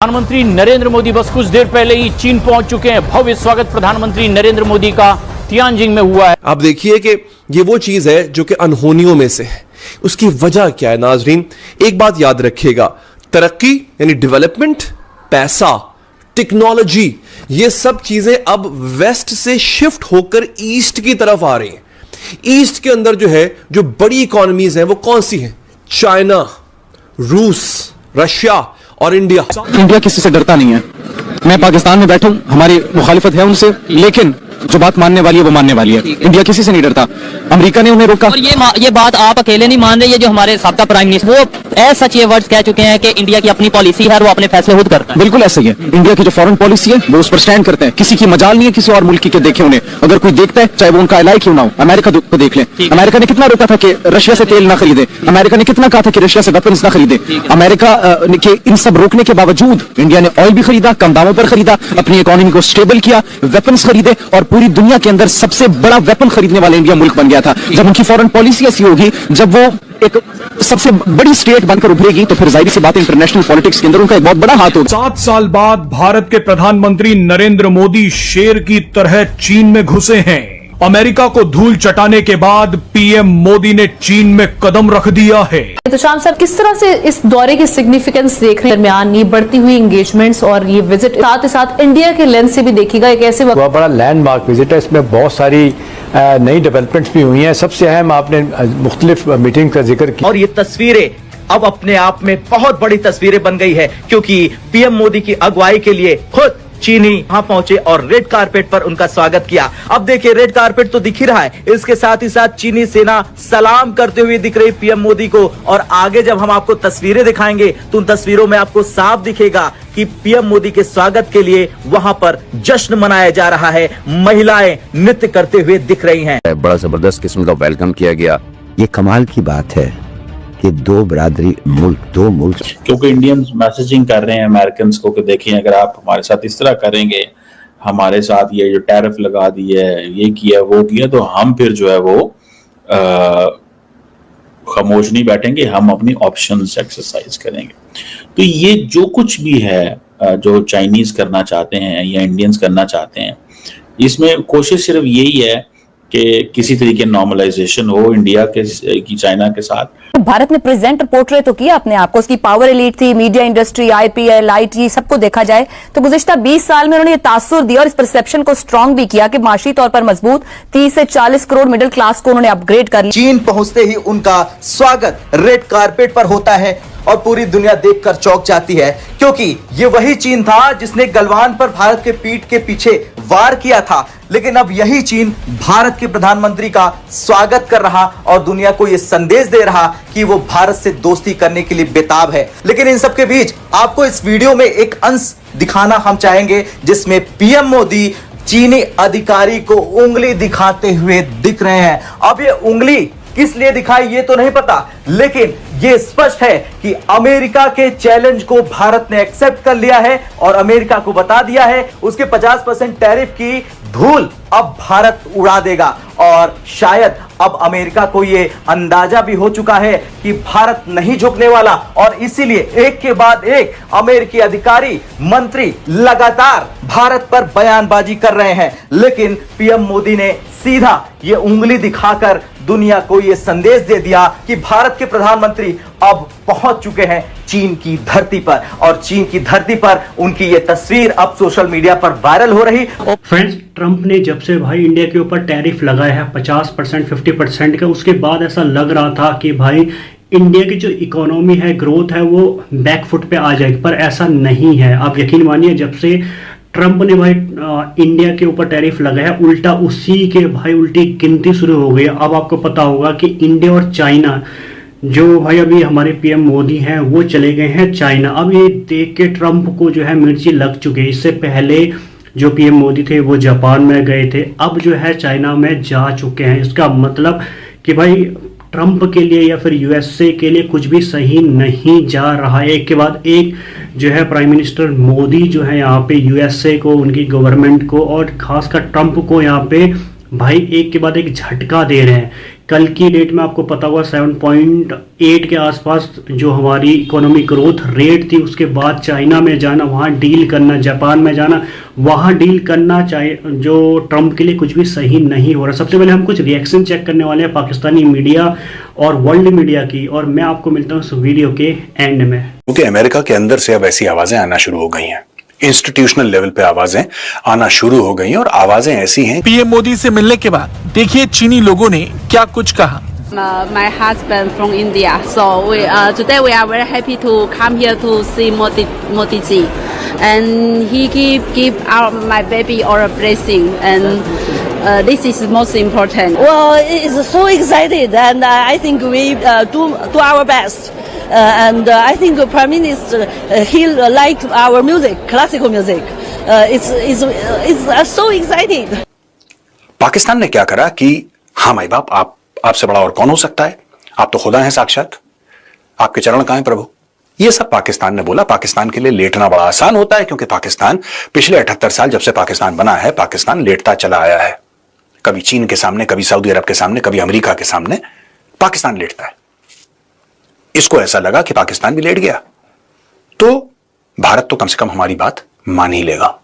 प्रधानमंत्री नरेंद्र मोदी बस कुछ देर पहले ही चीन पहुंच चुके हैं। भव्य स्वागत प्रधानमंत्री नरेंद्र मोदी का तियानजिंग में हुआ है। आप देखिए कि ये वो चीज है जो कि अनहोनियों में से है। उसकी वजह क्या है नाजरीन? एक बात याद रखिएगा, तरक्की यानी डेवलपमेंट, पैसा, टेक्नोलॉजी, ये सब चीजें अब वेस्ट से शिफ्ट होकर ईस्ट की तरफ आ रही हैं। ईस्ट के अंदर जो है, जो बड़ी इकोनॉमीज हैं वो कौन सी हैं? चाइना, रूस, रशिया और इंडिया। इंडिया किसी से डरता नहीं है। मैं पाकिस्तान में बैठूं, हमारी मुखालिफत है उनसे, लेकिन जो बात मानने वाली है वो मानने वाली है। इंडिया किसी से नहीं डरता। अमेरिका ने उन्हें रोका। और ये बात आप अकेले नहीं मान रहे। ये जो हमारे साबका प्राइम मिनिस्टर वो सच ये वर्ड्स कह चुके हैं कि इंडिया की अपनी पॉलिसी है और वो अपने फैसले खुद करता है। बिल्कुल ऐसे ही है। इंडिया की जो फॉरेन पॉलिसी है वो उस पर स्टैंड करते हैं। किसी की मजाल नहीं है किसी और मुल्क की देखे उन्हें। अगर कोई देखता है, चाहे वो उनका एलाई क्यों ना हो, अमेरिका को देख ले। अमेरिका ने कितना रोका था कि रशिया से तेल ना खरीदे। अमेरिका ने कितना कहा था कि रशिया से वेपन्स ना खरीदे। अमेरिका के इन सब रोकने के बावजूद इंडिया ने ऑयल भी खरीदा, कम दामों पर खरीदा, अपनी इकोनॉमी को स्टेबल किया, वेपन्स खरीदे और पूरी दुनिया के अंदर सबसे बड़ा वेपन खरीदने वाला इंडिया मुल्क बन गया था। जब उनकी फॉरेन पॉलिसी ऐसी होगी, जब वो एक सबसे बड़ी स्टेट बनकर उभरेगी, तो फिर जाहिर सी बात है इंटरनेशनल पॉलिटिक्स के अंदर उनका एक बहुत बड़ा हाथ होगा। 7 साल बाद भारत के प्रधानमंत्री नरेंद्र मोदी शेर की तरह चीन में घुसे हैं। अमेरिका को धूल चटाने के बाद पीएम मोदी ने चीन में कदम रख दिया है। तो शाम सर, किस तरह से इस दौरे की सिग्निफिकेंस देख रहे हैं? दरमियान ये बढ़ती हुई एंगेजमेंट्स और ये विजिट साथ ही साथ इंडिया के लेंस से भी देखिएगा, एक ऐसे बहुत बड़ा लैंडमार्क विजिट है। इसमें बहुत सारी नई डेवलपमेंट्स भी हुई हैं। सबसे अहम आपने मुख्तलिफ मीटिंग का जिक्र किया। और ये तस्वीरें अब अपने आप में बहुत बड़ी तस्वीरें बन गई है, क्योंकि पीएम मोदी की अगुवाई के लिए खुद चीनी वहां पहुंचे और रेड कारपेट पर उनका स्वागत किया। अब देखिए, रेड कारपेट तो दिख ही रहा है, इसके साथ ही साथ चीनी सेना सलाम करते हुए दिख रही पीएम मोदी को। और आगे जब हम आपको तस्वीरें दिखाएंगे तो उन तस्वीरों में आपको साफ दिखेगा कि पीएम मोदी के स्वागत के लिए वहां पर जश्न मनाया जा रहा है। महिलाएं नृत्य करते हुए दिख रही हैं। बड़ा जबरदस्त किस्म का वेलकम किया गया। ये कमाल की बात है कि दो मुल्क क्योंकि इंडियंस मैसेजिंग कर रहे हैं अमेरिकन को कि देखिए, अगर आप हमारे साथ इस तरह करेंगे, हमारे साथ ये जो टैरिफ लगा दी है, ये किया वो किया, तो हम फिर जो है वो खामोश नहीं बैठेंगे, हम अपनी ऑप्शंस एक्सरसाइज करेंगे। तो ये जो कुछ भी है जो चाइनीज करना चाहते हैं या इंडियंस करना चाहते हैं, इसमें कोशिश सिर्फ यही है कि किसी तरीके नॉर्मलाइजेशन हो इंडिया के की चाइना के साथ। भारत ने प्रेजेंट पोर्ट्रेट तो किया अपने आप को, उसकी पावर एलीट थी, मीडिया इंडस्ट्री, आईपीएल, आईटी, सबको देखा जाए तो गुज़िश्ता 20 साल में उन्होंने ये तासुर दिया और इस परसेप्शन को स्ट्रांग भी किया कि माशी तौर पर मजबूत 30 से 40 करोड़ मिडिल क्लास को उन्होंने अपग्रेड कर लिया। चीन पहुंचते ही उनका स्वागत रेड कारपेट पर होता है और पूरी दुनिया देखकर चौंक जाती है, क्योंकि ये वही चीन था जिसने गलवान पर भारत के पीठ के पीछे वार किया था। लेकिन अब यही चीन भारत के प्रधानमंत्री का स्वागत कर रहा और दुनिया को यह संदेश दे रहा कि वो भारत से दोस्ती करने के लिए बेताब है। लेकिन इन सबके बीच आपको इस वीडियो में एक अंश दिखाना हम चाहेंगे जिसमें पीएम मोदी चीनी अधिकारी को उंगली दिखाते हुए दिख रहे हैं। अब ये उंगली किस लिए दिखाई ये तो नहीं पता, लेकिन ये स्पष्ट है कि अमेरिका के चैलेंज को भारत ने एक्सेप्ट कर लिया है और अमेरिका को बता दिया है उसके 50% टैरिफ की धूल अब भारत उड़ा देगा। और शायद अब अमेरिका को यह अंदाजा भी हो चुका है कि भारत नहीं झुकने वाला और इसीलिए एक के बाद एक अमेरिकी अधिकारी, मंत्री लगातार भारत पर बयानबाजी कर रहे हैं। लेकिन पीएम मोदी ने सीधा ये उंगली दिखाकर दुनिया को यह संदेश दे दिया कि भारत के प्रधानमंत्री अब पहुंच चुके हैं चीन की धरती पर और चीन की धरती पर उनकी ये तस्वीर अब सोशल मीडिया पर वायरल हो रही। फ्रेंड्स, ट्रंप ने जब से भाई इंडिया के ऊपर टैरिफ लगाया है 50% 50% का, उसके बाद ऐसा लग रहा था कि भाई इंडिया की जो इकोनॉमी है, ग्रोथ है, वो बैकफुट पे आ जाएगी, पर ऐसा नहीं है। आप यकीन मानिए, जब से ट्रंप ने भाई इंडिया के ऊपर टैरिफ लगाया, उल्टा उसी के भाई उल्टी गिनती शुरू हो गई। अब आपको पता होगा कि इंडिया और चाइना, जो भाई अभी हमारे पीएम मोदी हैं वो चले गए हैं चाइना। अब ये देख के ट्रंप को जो है मिर्ची लग चुकी है। इससे पहले जो पीएम मोदी थे वो जापान में गए थे, अब जो है चाइना में जा चुके हैं। इसका मतलब कि भाई ट्रंप के लिए या फिर यूएसए के लिए कुछ भी सही नहीं जा रहा है। एक के बाद एक जो है प्राइम मिनिस्टर मोदी जो है यहाँ पे यूएसए को, उनकी गवर्नमेंट को और खासकर ट्रंप को यहाँ पे भाई एक के बाद एक झटका दे रहे हैं। कल की डेट में आपको पता होगा 7.8 के आसपास जो हमारी इकोनॉमिक ग्रोथ रेट थी, उसके बाद चाइना में जाना, वहाँ डील करना, जापान में जाना, वहाँ डील करना चाहिए, जो ट्रंप के लिए कुछ भी सही नहीं हो रहा। सबसे पहले हम कुछ रिएक्शन चेक करने वाले हैं पाकिस्तानी मीडिया और वर्ल्ड मीडिया की, और मैं आपको मिलता हूँ इस वीडियो के एंड में। क्योंकि अमेरिका के अंदर से अब ऐसी आवाजें आना शुरू हो गई हैं, इंस्टीट्यूशनल लेवल पे आवाजें आना शुरू हो गई हैं, और आवाजें ऐसी हैं। पीएम मोदी से मिलने के बाद देखिए चीनी लोगों ने क्या कुछ कहा। My husband from India, so today we are very happy to come here to see Modi ji, and he give my baby all a blessing, and this is most important. Well, it's so excited, and I think we do our best. And I think Prime Minister he liked our music, classical music. It's so excited. Pakistan ने क्या करा कि हाँ माई बाप, आपसे बड़ा और कौन हो सकता है, आप तो खुदा हैं साक्षात, आपके चरण कहां हैं प्रभु। ये सब पाकिस्तान ने बोला। पाकिस्तान के लिए लेटना बड़ा आसान होता है, क्योंकि पाकिस्तान पिछले 78 साल जब से पाकिस्तान बना है, पाकिस्तान लेटता चला आया है। कभी चीन के सामने, कभी सऊदी अरब के सामने, कभी अमेरिका के सामने पाकिस्तान लेटता है। इसको ऐसा लगा कि पाकिस्तान भी लेट गया तो भारत तो कम से कम हमारी बात मान ही लेगा।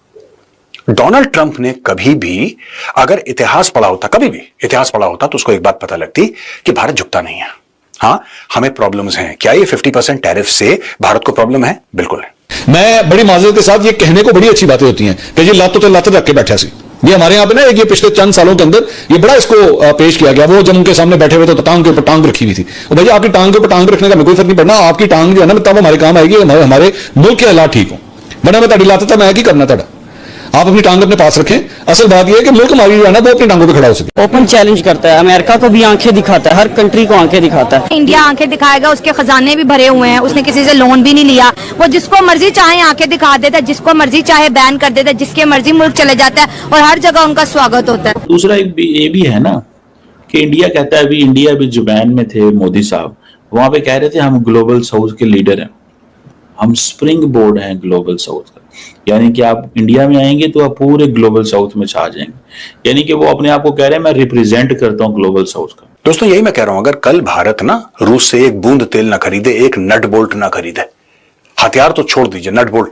डोनाल्ड ट्रंप ने कभी भी अगर इतिहास पढ़ा होता, कभी भी इतिहास पढ़ा होता, तो उसको एक बात पता लगती कि भारत झुकता नहीं है। हाँ, हमें प्रॉब्लम्स हैं। क्या ये 50% टैरिफ से भारत को प्रॉब्लम है? बिल्कुल है। मैं बड़ी माजरत के साथ ये कहने को बड़ी अच्छी बातें होती हैं कि ये लात तो लात रख के बैठा सी। ये हमारे यहाँ पे ना ये पिछले चंद सालों के अंदर ये बड़ा इसको पेश किया गया। वो जब उनके सामने बैठे हुए तो टांग के ऊपर टांग रखी हुई थी। और भैया आपकी टांग के ऊपर टांग रखने का कोई फर्क नहीं पड़ना, आपकी टांग जो है ना तब हमारे काम आएगी, हमारे मुल्क के हालात ठीक हो। बना मैं ताड़ी लाता था, मैं क्या करना था। आप अपनी टांग अपने पास रखें। असल बात यह है कि मुल्क हमारी जो है ना वो अपनी टांगों पे खड़ा हो सके। ओपन चैलेंज करता है, अमेरिका को भी आंखें दिखाता है, हर कंट्री को आंखें दिखाता है। इंडिया आंखें दिखाएगा, उसके खजाने भी भरे हुए हैं, उसने किसी से लोन भी नहीं लिया, वो जिसको मर्जी चाहे आंखें दिखा देता है, जिसको मर्जी चाहे बैन कर देता है, जिसके मर्जी मुल्क चले जाता है और हर जगह उनका स्वागत होता है। दूसरा ये भी है ना कि इंडिया कहता है, अभी इंडिया भी जुबैन में थे मोदी साहब, वहां पे कह रहे थे हम ग्लोबल साउथ के लीडर हैं, हम स्प्रिंग बोर्ड हैं ग्लोबल साउथ का। यानी कि आप इंडिया में आएंगे तो आप पूरे ग्लोबल साउथ में छा जाएंगे। यानी कि वो अपने आप को कह रहे हैं मैं रिप्रेजेंट करता हूं ग्लोबल साउथ का। दोस्तों यही मैं कह रहा हूं, अगर कल भारत ना रूस से एक बूंद तेल ना खरीदे, एक नट बोल्ट ना खरीदे, हथियार तो छोड़ दीजिए, नट बोल्ट,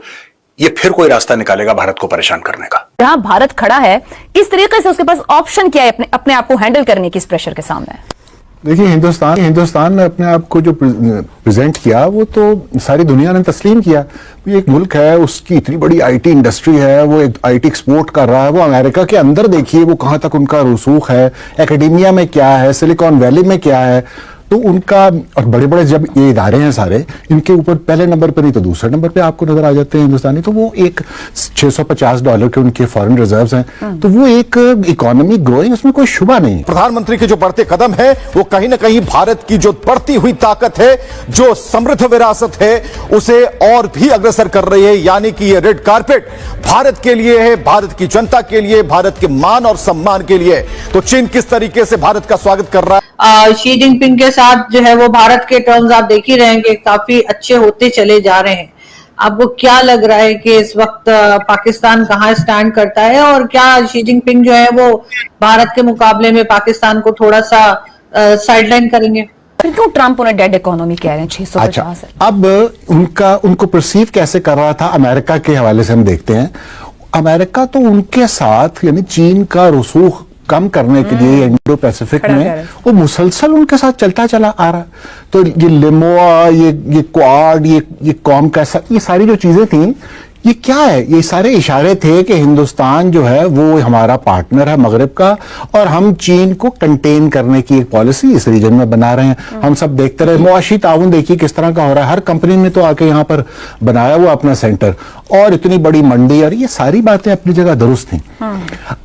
ये फिर कोई रास्ता निकालेगा भारत को परेशान करने का। जहां भारत खड़ा है, किस तरीके से उसके पास ऑप्शन क्या है अपने आप को हैंडल करने की इस प्रेशर के सामने? देखिए, हिंदुस्तान ने अपने आप को जो प्रेजेंट किया वो तो सारी दुनिया ने तस्लीम किया। ये एक मुल्क है, उसकी इतनी बड़ी आईटी इंडस्ट्री है, वो एक आईटी एक्सपोर्ट कर रहा है। वो अमेरिका के अंदर देखिए वो कहां तक उनका रसूख है, एकेडेमिया में क्या है, सिलिकॉन वैली में क्या है। तो उनका, और बड़े बड़े जब ये इदारे हैं सारे, इनके ऊपर पहले नंबर पर नहीं तो दूसरे नंबर पे आपको नजर आ जाते हैं हिंदुस्तानी। तो वो एक $650 के उनके फॉरेन रिजर्व्स हैं, तो वो एक इकोनॉमी ग्रोइंग, उसमें कोई शुबा नहीं। प्रधानमंत्री के जो बढ़ते कदम है वो कहीं ना कहीं भारत की जो बढ़ती हुई ताकत है, जो समृद्ध विरासत है, उसे और भी अग्रसर कर रही है। यानी कि ये रेड कारपेट भारत के लिए है, भारत की जनता के लिए, भारत के मान और सम्मान के लिए। तो चीन किस तरीके से भारत का स्वागत कर रहा है। शी जिनपिंग के साथ जो है वो भारत के टर्म्स आप देख ही रहेंगे काफी अच्छे होते चले जा रहे हैं। आपको क्या लग रहा है कि इस वक्त पाकिस्तान कहाँ स्टैंड करता है, और क्या शी जिनपिंग जो है वो भारत के मुकाबले में पाकिस्तान को थोड़ा सा साइडलाइन करेंगे? क्यों ट्रंप उन्हें डेड इकोनॉमी कह रहे हैं 650? अब उनको परसीव कैसे कर रहा था, अमेरिका के हवाले से हम देखते हैं। अमेरिका तो उनके साथ, यानी चीन का रसूख कम करने के लिए इंडो पैसिफिक में वो मुसलसल उनके साथ चलता चला आ रहा। तो ये लिमोआ, ये क्वाड, ये कॉम कैसा, ये सारी जो चीजें थी, ये क्या है? ये सारे इशारे थे कि हिंदुस्तान जो है वो हमारा पार्टनर है मगरिब का, और हम चीन को कंटेन करने की एक पॉलिसी इस रीजन में बना रहे हैं। हम सब देखते रहे, मुआशी ताउन देखिए किस तरह का हो रहा है। हर कंपनी ने तो आके यहाँ पर बनाया हुआ अपना सेंटर, और इतनी बड़ी मंडी, और ये सारी बातें अपनी जगह दुरुस्त थी।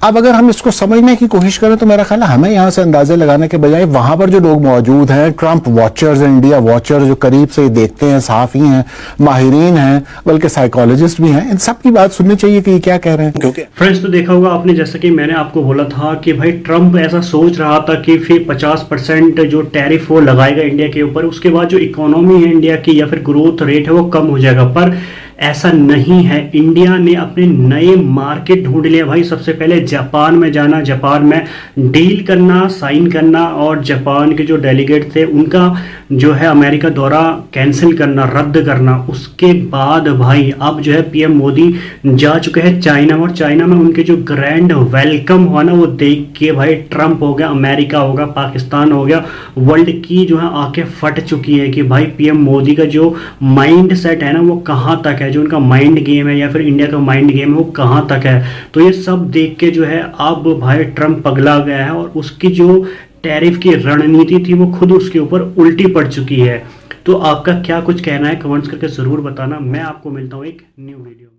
अब अगर हम इसको समझने की कोशिश करें तो मेरा ख्याल है हमें यहाँ से अंदाजे लगाने के बजाय वहां पर जो लोग मौजूद हैं, ट्रंप वॉचर्स, इंडिया वॉचर्स, जो करीब से देखते हैं, सहाफी हैं, माहिरीन हैं, बल्कि साइकोलॉजिस्ट भी हैं, इन सब की बात सुननी चाहिए कि ये क्या कह रहे हैं। क्योंकि फ्रेंड्स, तो देखा होगा आपने, जैसा कि मैंने आपको बोला था कि भाई ट्रंप ऐसा सोच रहा था कि फिर 50% जो टैरिफ वो लगाएगा इंडिया के ऊपर, उसके बाद जो इकोनॉमी है इंडिया की या फिर ग्रोथ रेट है वो कम हो जाएगा। पर ऐसा नहीं है। इंडिया ने अपने नए मार्केट ढूंढ लिए भाई। सबसे पहले जापान में जाना, जापान में डील करना, साइन करना, और जापान के जो डेलीगेट थे उनका जो है अमेरिका दौरा कैंसिल करना, रद्द करना। उसके बाद भाई अब जो है पीएम मोदी जा चुके हैं चाइना में, और चाइना में उनके जो ग्रैंड वेलकम हुआ ना, वो देख के भाई ट्रंप हो गया, अमेरिका हो गया, पाकिस्तान हो गया, वर्ल्ड की जो है आंखें फट चुकी है कि भाई पीएम मोदी का जो माइंड सेट है ना वो कहाँ तक है, जो उनका माइंड गेम है या फिर इंडिया का माइंड गेम है वो कहाँ तक है। तो ये सब देख के जो है अब भाई ट्रंप पगला गया है, और उसकी जो टैरिफ की रणनीति थी वो खुद उसके ऊपर उल्टी पड़ चुकी है। तो आपका क्या कुछ कहना है कमेंट्स करके जरूर बताना। मैं आपको मिलता हूँ एक न्यू वीडियो में।